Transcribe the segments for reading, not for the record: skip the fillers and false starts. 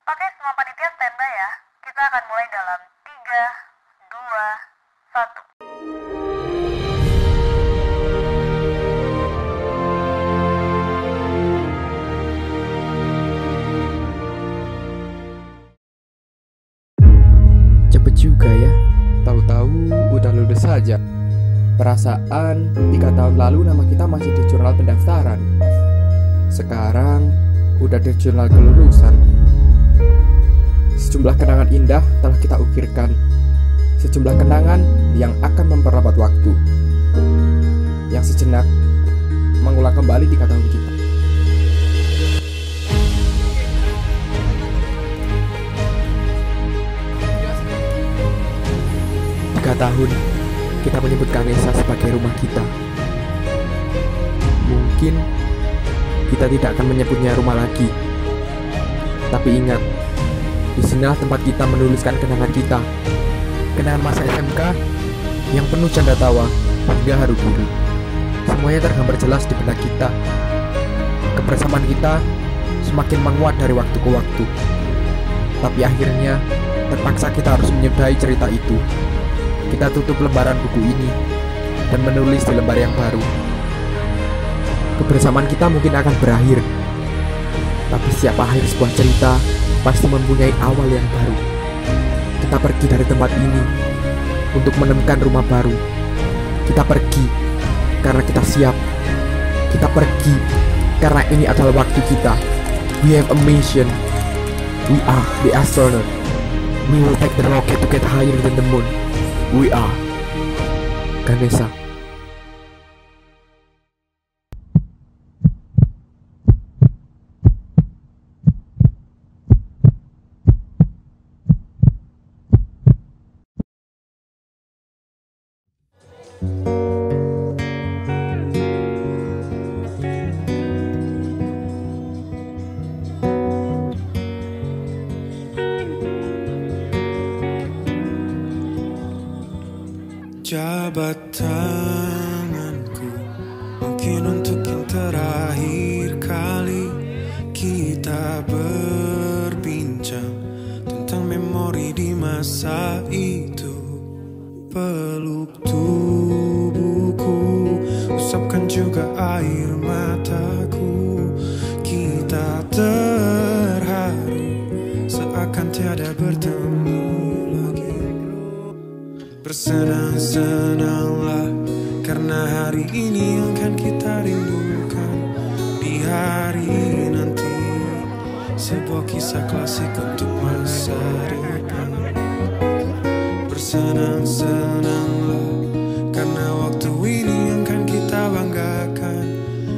Oke, semua panitia standby ya. Kita akan mulai dalam 3, 2, 1. Cepet juga ya, tahu-tahu udah lulus saja. Perasaan 3 tahun lalu nama kita masih di jurnal pendaftaran. Sekarang udah di jurnal kelulusan. Sejumlah kenangan indah telah kita ukirkan. Sejumlah kenangan yang akan memperlambat waktu, yang sejenak mengulang kembali 3 tahun kita. Tiga tahun kita menyebut Ganesha sebagai rumah kita. Mungkin kita tidak akan menyebutnya rumah lagi. Tapi ingat, disinilah tempat kita menuliskan kenangan kita. Kenangan masa SMK yang penuh canda tawa hingga haru biru. Semuanya tergambar jelas di benak kita. Kebersamaan kita semakin menguat dari waktu ke waktu. Tapi akhirnya terpaksa kita harus menyudahi cerita itu. Kita tutup lembaran buku ini dan menulis di lembar yang baru. Kebersamaan kita mungkin akan berakhir, tapi setiap akhir sebuah cerita pasti mempunyai awal yang baru. Kita pergi dari tempat ini untuk menemukan rumah baru. Kita pergi karena kita siap. Kita pergi karena ini adalah waktu kita. We have a mission. We are the astronaut. We will take the rocket to get higher than the moon. We are Ganesha. Jabat tanganku, mungkin untuk yang terakhir kali kita berbincang tentang memori di masa itu. Peluk tubuhku, usapkan juga air mataku. Kita terharu seakan tiada bertemu. Bersenang-senanglah karena hari ini yang akan kita rindukan. Di hari nanti sebuah kisah klasik untuk masa depan. Bersenang-senanglah karena waktu ini yang akan kita banggakan.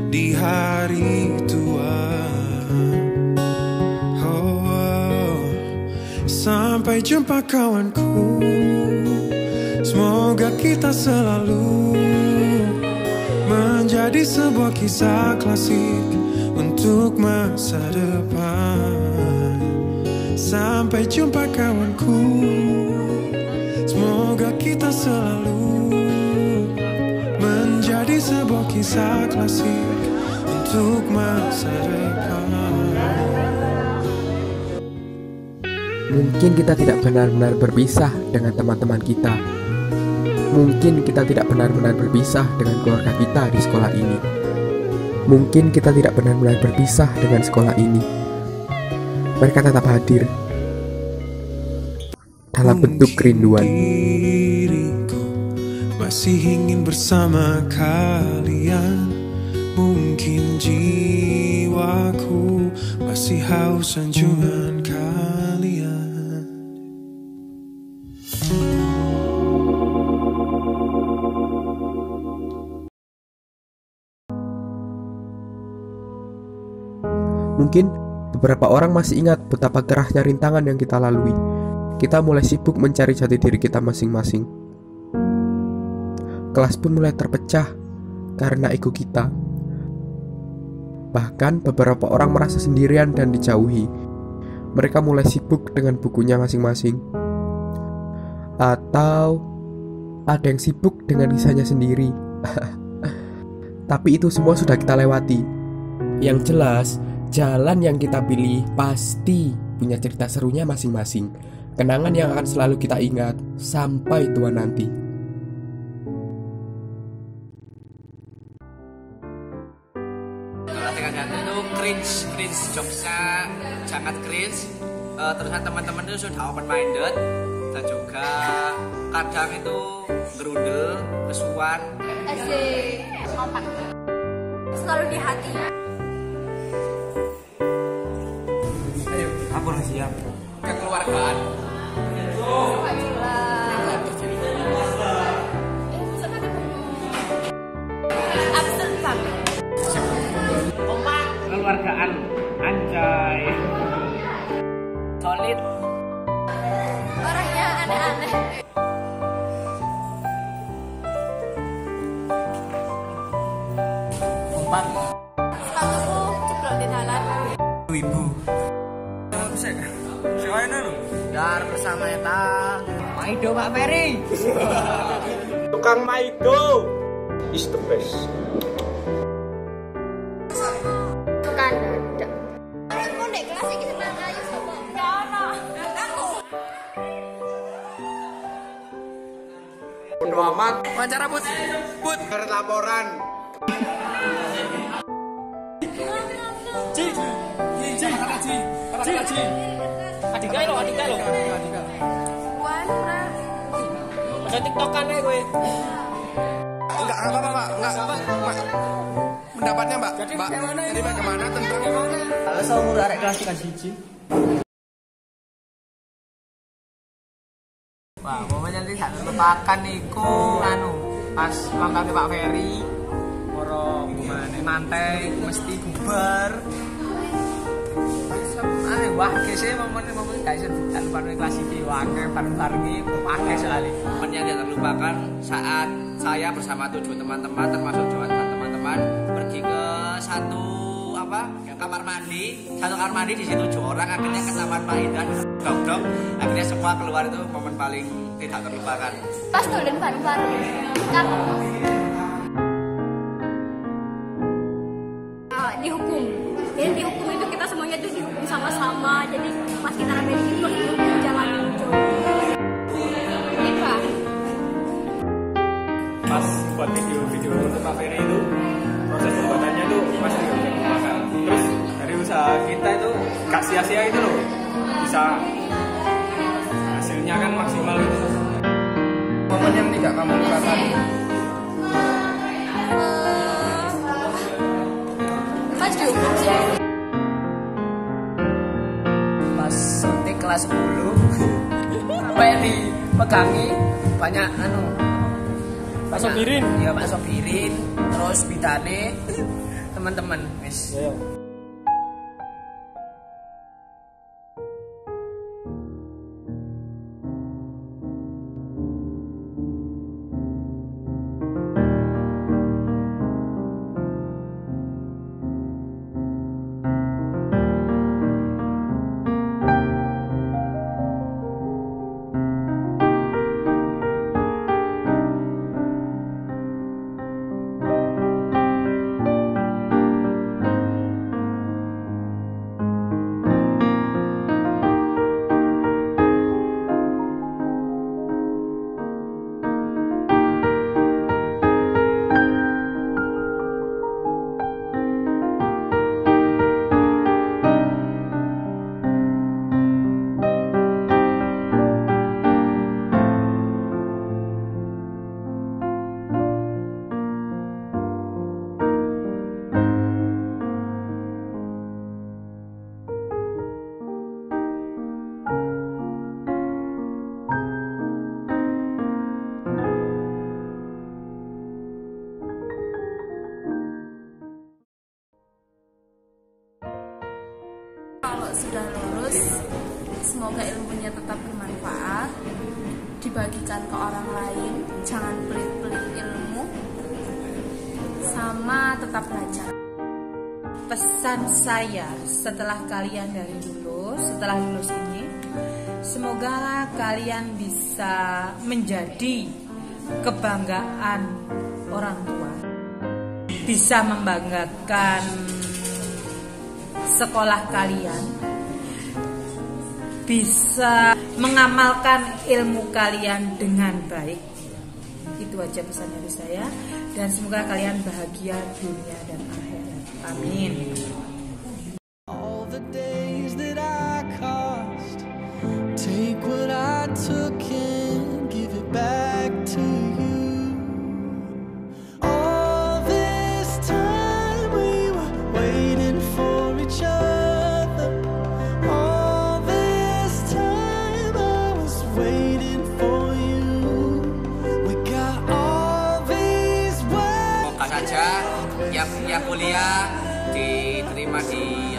Di hari tua, sampai jumpa kawanku. Semoga kita selalu menjadi sebuah kisah klasik untuk masa depan. Sampai jumpa kawanku. Semoga kita selalu menjadi sebuah kisah klasik untuk masa depan. Mungkin kita tidak benar-benar berpisah dengan teman-teman kita. Mungkin kita tidak benar-benar berpisah dengan keluarga kita di sekolah ini. Mungkin kita tidak benar-benar berpisah dengan sekolah ini. Mereka tetap hadir dalam bentuk kerinduan. Diriku masih ingin bersama kalian. Mungkin jiwaku masih haus sanjungan kalian. Mungkin beberapa orang masih ingat betapa kerasnya rintangan yang kita lalui. Kita mulai sibuk mencari jati diri kita masing-masing. Kelas pun mulai terpecah karena ego kita. Bahkan beberapa orang merasa sendirian dan dijauhi. Mereka mulai sibuk dengan bukunya masing-masing. Atau ada yang sibuk dengan kisahnya sendiri. Tapi itu semua sudah kita lewati. Yang jelas, jalan yang kita pilih pasti punya cerita serunya masing-masing. Kenangan yang akan selalu kita ingat sampai tua nanti. Itu cringe jokesnya sangat cringe. Terusan teman-teman itu sudah open minded dan juga kadang itu gerundel, kesuan. Asik, sopan. Selalu di hati. Ayo, aku udah siap. Kekeluargaan. Kekeluargaan, anjay. Solid. Orangnya aneh-aneh. Kompak. Sepatuku ceblotin halan. Ibu. Dar bersama Eta. Maido Pak Ferry. Tukang Maido is the best. Bukan ada. Aku ndek kelas iki seneng ayu sapa? Ya ono. Aku. Bodo amat. Wawancara Put. Laporan. Adika lo. Wan, Masa TikTokan ya gue. Enggak apa-apa, Pak. Enggak. Pendapatnya, Mbak. Mbak, jadi bagaimana tentang Kalau seumur arek kelas 1. Wah, momennya nanti tak lupakan niku pas ulang Pak Ferry. Moro gimana mantai mesti bubar. Wah, kayaknya momen guys tak lupa kelas ini wakil bareng-bareng ini pakai sekali. Momen yang tidak terlupakan saat saya bersama 7 teman-teman termasuk teman-teman pergi ke satu kamar mandi di situ 7 orang akhirnya ke Taman Maidan dok akhirnya semua keluar. Itu momen paling tidak terlupakan. pas dolen bareng-bareng. Kan dihukum. Jadi dihukum itu kita semuanya tuh dihukum sama-sama. Jadi pas kita ada di situ dihukum jalan hijau. Ini Pak. pas buat video untuk Pak Ferry itu proses pembuatannya itu masih dilakukan. Terus dari usaha kita itu gak sia-sia itu loh, bisa hasilnya kan maksimal itu. Momen yang tidak kamu lupakan. Pas dihukum sih. Pas suntik kelas 10 sampai dipegangi banyak Pak Sopirin. Iya, Pak Sopirin, terus bidane teman-teman wis. Kalau sudah lulus, semoga ilmunya tetap bermanfaat, dibagikan ke orang lain, jangan pelit-pelit ilmu, sama tetap belajar. Pesan saya setelah kalian setelah lulus ini, semoga kalian bisa menjadi kebanggaan orang tua, bisa membanggakan sekolah kalian, bisa mengamalkan ilmu kalian dengan baik. Itu aja pesan dari saya, dan semoga kalian bahagia dunia dan akhirat. Amin. All the days that I cost, take what I took and give it back to you. All this time we were waiting for each other. All this time I was waiting for you. We got all these words. Semoga saja yang kuliah diterima di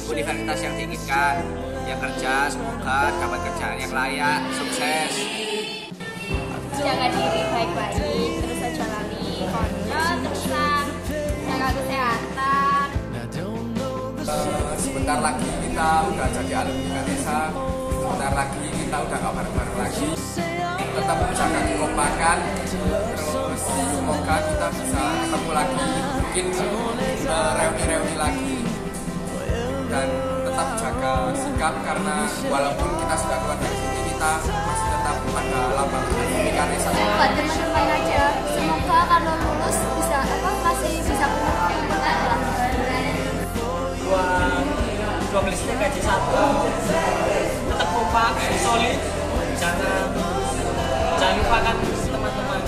universitas yang diinginkan, yang kerja semoga dapat kerjaan yang layak, sukses. Jaga diri baik-baik, terus aja lali konyol, terusan jaga kesehatan. Sebentar lagi kita udah jadi alumni Ganesha, sebentar lagi kita udah gak bareng-bareng lagi. Tetap jaga kekompakan, terus semoga kita bisa ketemu lagi, mungkin reuni-reuni lagi, dan tetap jaga sikap karena walaupun kita sudah keluar dari sini, kita masih tetap pada lambang alumni Ganesha. Buat teman-teman aja, semoga kalau lulus bisa masih bisa punya lah. Dua belisnya gaji 1, tetap kompak, solid, jangan lupakan teman-teman.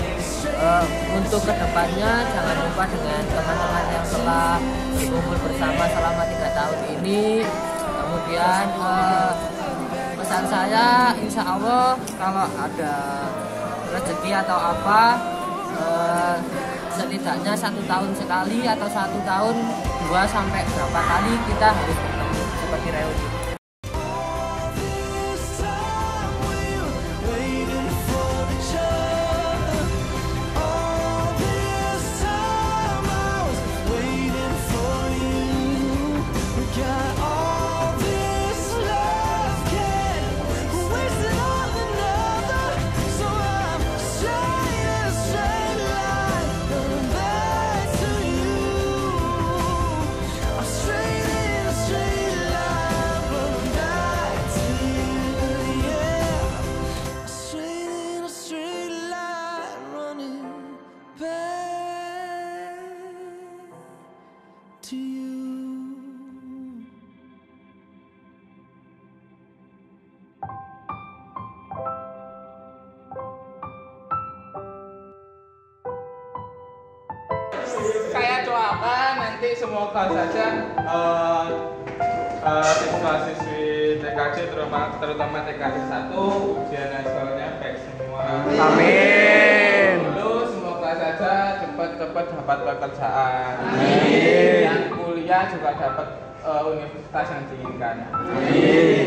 Untuk kedepannya jangan lupa dengan teman-teman yang telah berkumpul bersama selama 3 tahun ini. Kemudian pesan saya, insya Allah kalau ada rezeki atau apa, setidaknya 1 tahun sekali atau 1 tahun 2 sampai berapa kali kita harus bertemu seperti reuni. Saya doakan nanti semoga saja siswa-siswi TKJ terutama TKJ 1 ujian nasionalnya baik semua. Amin. Lalu semoga saja cepat-cepat dapat pekerjaan. Amin. Yang kuliah juga dapat universitas yang diinginkan. Amin.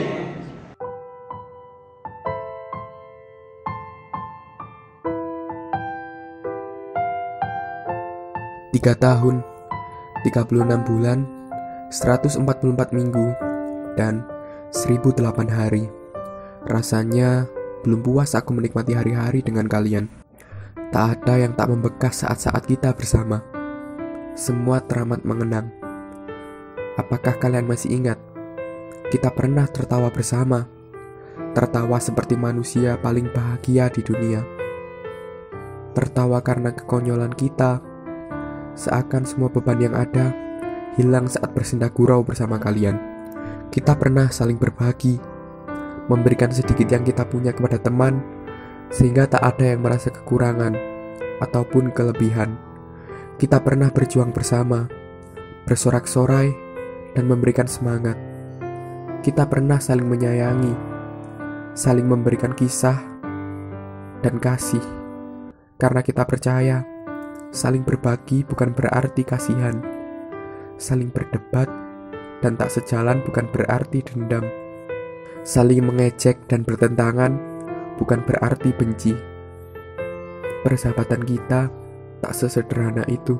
3 tahun, 36 bulan, 144 minggu, dan 1008 hari. Rasanya belum puas aku menikmati hari-hari dengan kalian. Tak ada yang tak membekas saat-saat kita bersama. Semua teramat mengenang. Apakah kalian masih ingat? Kita pernah tertawa bersama. Tertawa seperti manusia paling bahagia di dunia. Tertawa karena kekonyolan kita. Seakan semua beban yang ada hilang saat bersenda gurau bersama kalian. Kita pernah saling berbagi, memberikan sedikit yang kita punya kepada teman, sehingga tak ada yang merasa kekurangan ataupun kelebihan. Kita pernah berjuang bersama, bersorak-sorai, dan memberikan semangat. Kita pernah saling menyayangi, saling memberikan kisah dan kasih, karena kita percaya saling berbagi bukan berarti kasihan. Saling berdebat dan tak sejalan bukan berarti dendam. Saling mengejek dan bertentangan bukan berarti benci. Persahabatan kita tak sesederhana itu.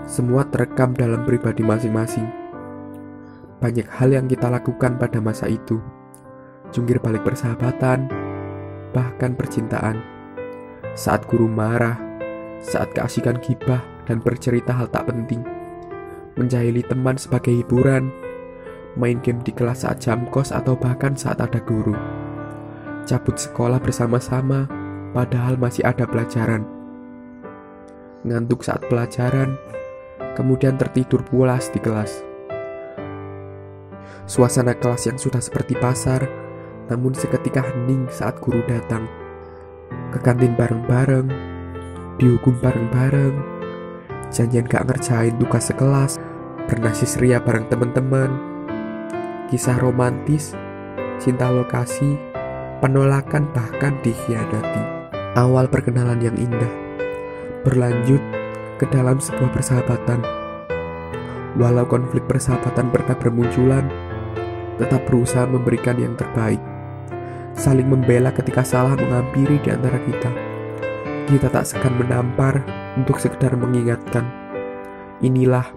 Semua terekam dalam pribadi masing-masing. Banyak hal yang kita lakukan pada masa itu. Jungkir balik persahabatan, bahkan percintaan. Saat guru marah, saat keasikan gibah dan bercerita hal tak penting, menjahili teman sebagai hiburan, main game di kelas saat jam kos atau bahkan saat ada guru. Cabut sekolah bersama-sama padahal masih ada pelajaran. Ngantuk saat pelajaran, kemudian tertidur pulas di kelas. Suasana kelas yang sudah seperti pasar, namun seketika hening saat guru datang. Ke kantin bareng-bareng, dihukum bareng-bareng, janjian gak ngerjain tugas sekelas, bernasib ria bareng teman-teman, kisah romantis, cinta lokasi, penolakan bahkan dikhianati. Awal perkenalan yang indah berlanjut ke dalam sebuah persahabatan. Walau konflik persahabatan pernah bermunculan, tetap berusaha memberikan yang terbaik. Saling membela ketika salah menghampiri di antara kita. Kita tak segan menampar untuk sekedar mengingatkan. Inilah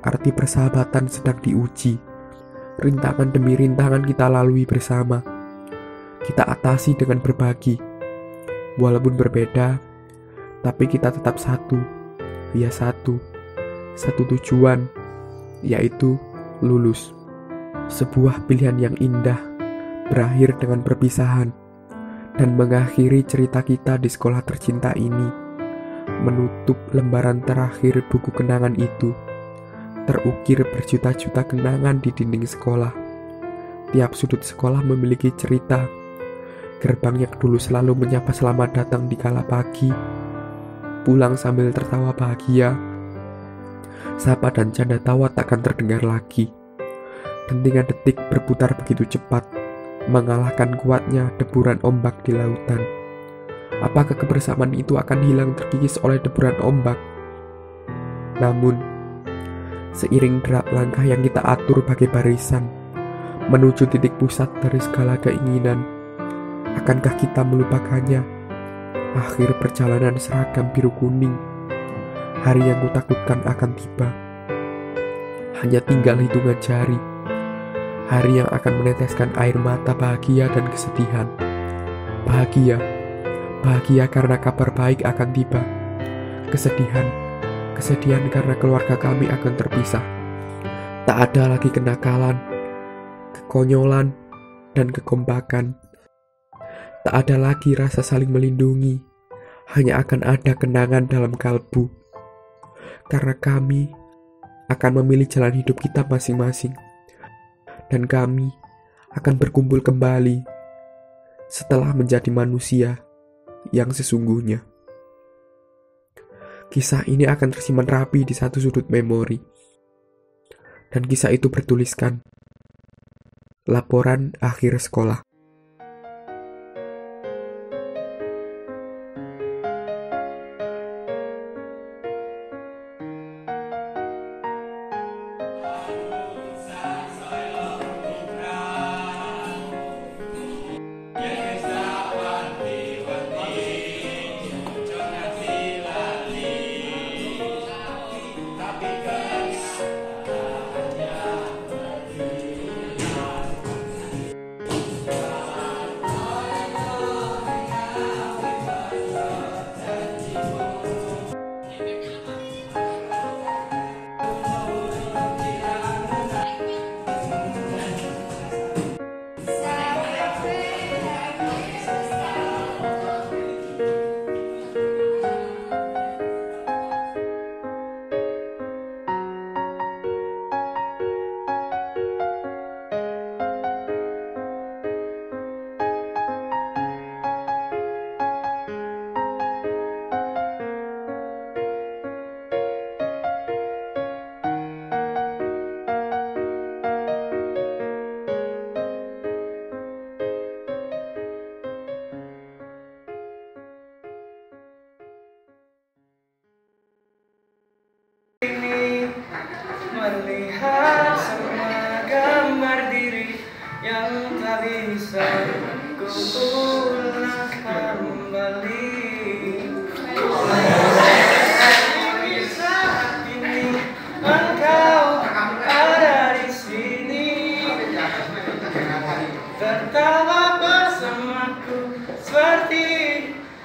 arti persahabatan sedang diuji. Rintangan demi rintangan kita lalui bersama. Kita atasi dengan berbagi. Walaupun berbeda, tapi kita tetap satu. Ya satu tujuan, yaitu lulus. Sebuah pilihan yang indah berakhir dengan perpisahan dan mengakhiri cerita kita di sekolah tercinta ini. Menutup lembaran terakhir buku kenangan itu, terukir berjuta-juta kenangan di dinding sekolah. Tiap sudut sekolah memiliki cerita. Gerbang yang dulu selalu menyapa selamat datang di kala pagi, pulang sambil tertawa bahagia. Sapa dan canda tawa takkan terdengar lagi. Dentingan detik berputar begitu cepat, mengalahkan kuatnya deburan ombak di lautan. Apakah kebersamaan itu akan hilang terkikis oleh deburan ombak? Namun, seiring derap langkah yang kita atur bagai barisan, menuju titik pusat dari segala keinginan, akankah kita melupakannya? Akhir perjalanan seragam biru kuning, hari yang kutakutkan akan tiba. Hanya tinggal hitungan jari, hari yang akan meneteskan air mata bahagia dan kesedihan. Bahagia karena kabar baik akan tiba. Kesedihan karena keluarga kami akan terpisah. Tak ada lagi kenakalan, kekonyolan, dan kekompakan. Tak ada lagi rasa saling melindungi. Hanya akan ada kenangan dalam kalbu. Karena kami akan memilih jalan hidup kita masing-masing. Dan kami akan berkumpul kembali setelah menjadi manusia yang sesungguhnya. Kisah ini akan tersimpan rapi di satu sudut memori. Dan kisah itu bertuliskan, laporan akhir sekolah. Melihat semua gambar diri yang tak bisa ku ulang kembali. Saat ini engkau ada di sini, tertawa bersamaku seperti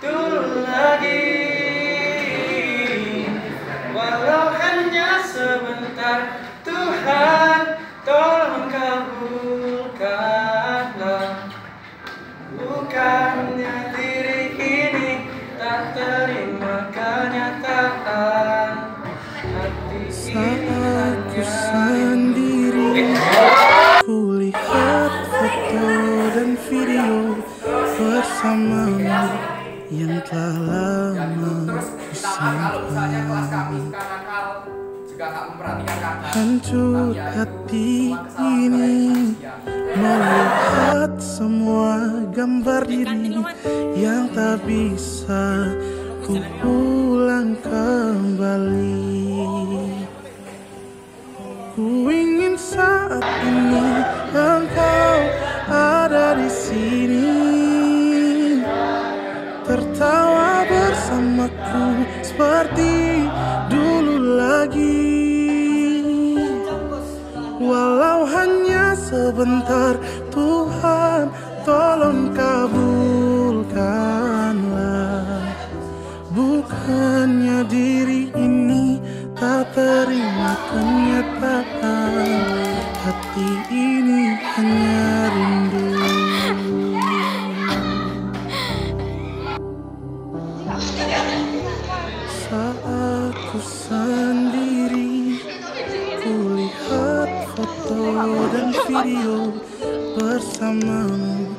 dulu lagi. Walau hanya sebentar, Tuhan tolong kau dan video bersamamu yang telah lama ku simpan. Hancur hati ini melihat semua gambar diri yang tak bisa ku ulang kembali. Ku ingin saat ini engkau ada di sini, tertawa bersamaku seperti dulu lagi. Walau hanya sebentar, Tuhan tolong kabulkanlah. Bukannya diri ini tak terima kenyataan, hati ini hanya rindu. Saat ku sendiri, ku lihat foto dan video bersamamu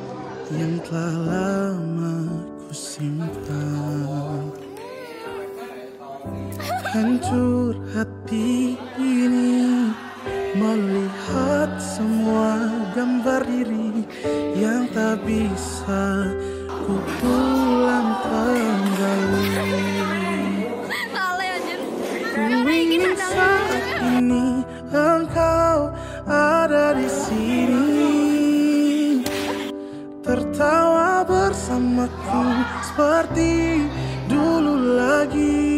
yang telah lama ku simpan. Hancur hati ini melihat semua gambar diri yang tak bisa ku ulang kembali. Ku ingin saat ini engkau ada di sini, tertawa bersamaku seperti dulu lagi.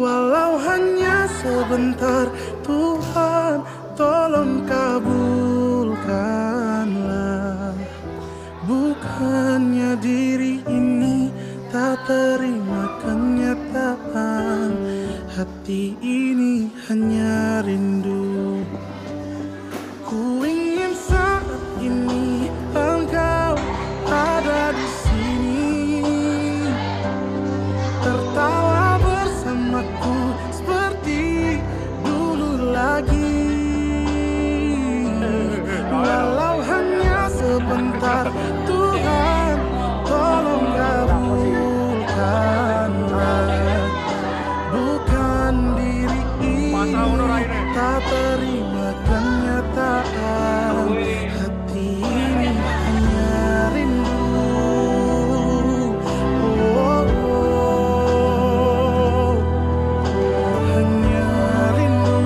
Walau hanya sebentar, Tuhan tolong kabulkanlah. Bukannya diri ini tak terima kenyataan, hati ini hanya rindu. Ku ingin saat ini engkau ada di sini, tertawa bersamaku seperti dulu lagi. Walau hanya sebentar, Tuhan tolong kabulkanlah. Bukan diri ini tak terima kenyataan, hati ini hanya rindu. Oh, oh, hanya rindu.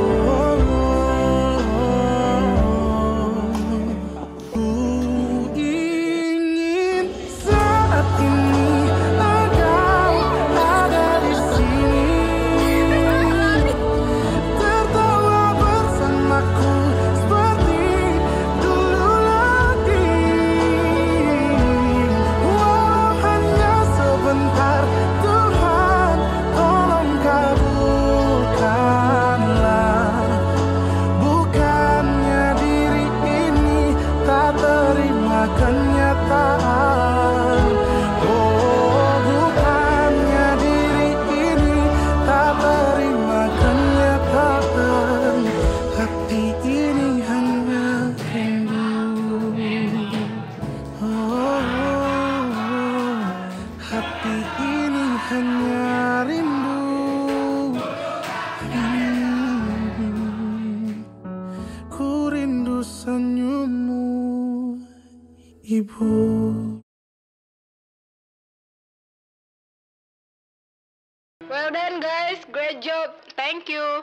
Oh, ku ingin saat ini engkau ada di sini, tertawa bersamaku seperti dulu lagi. Walau hanya sebentar, Tuhan tolong kabulkanlah. Bukannya diri ini tak terima kenyataan. Oh, bukannya diri ini tak terima kenyataan, hati ini hanya rindu. Oh, hati ini hanya rindu. Ku rindu senyummu, Ibu. Well done guys, great job. Thank you.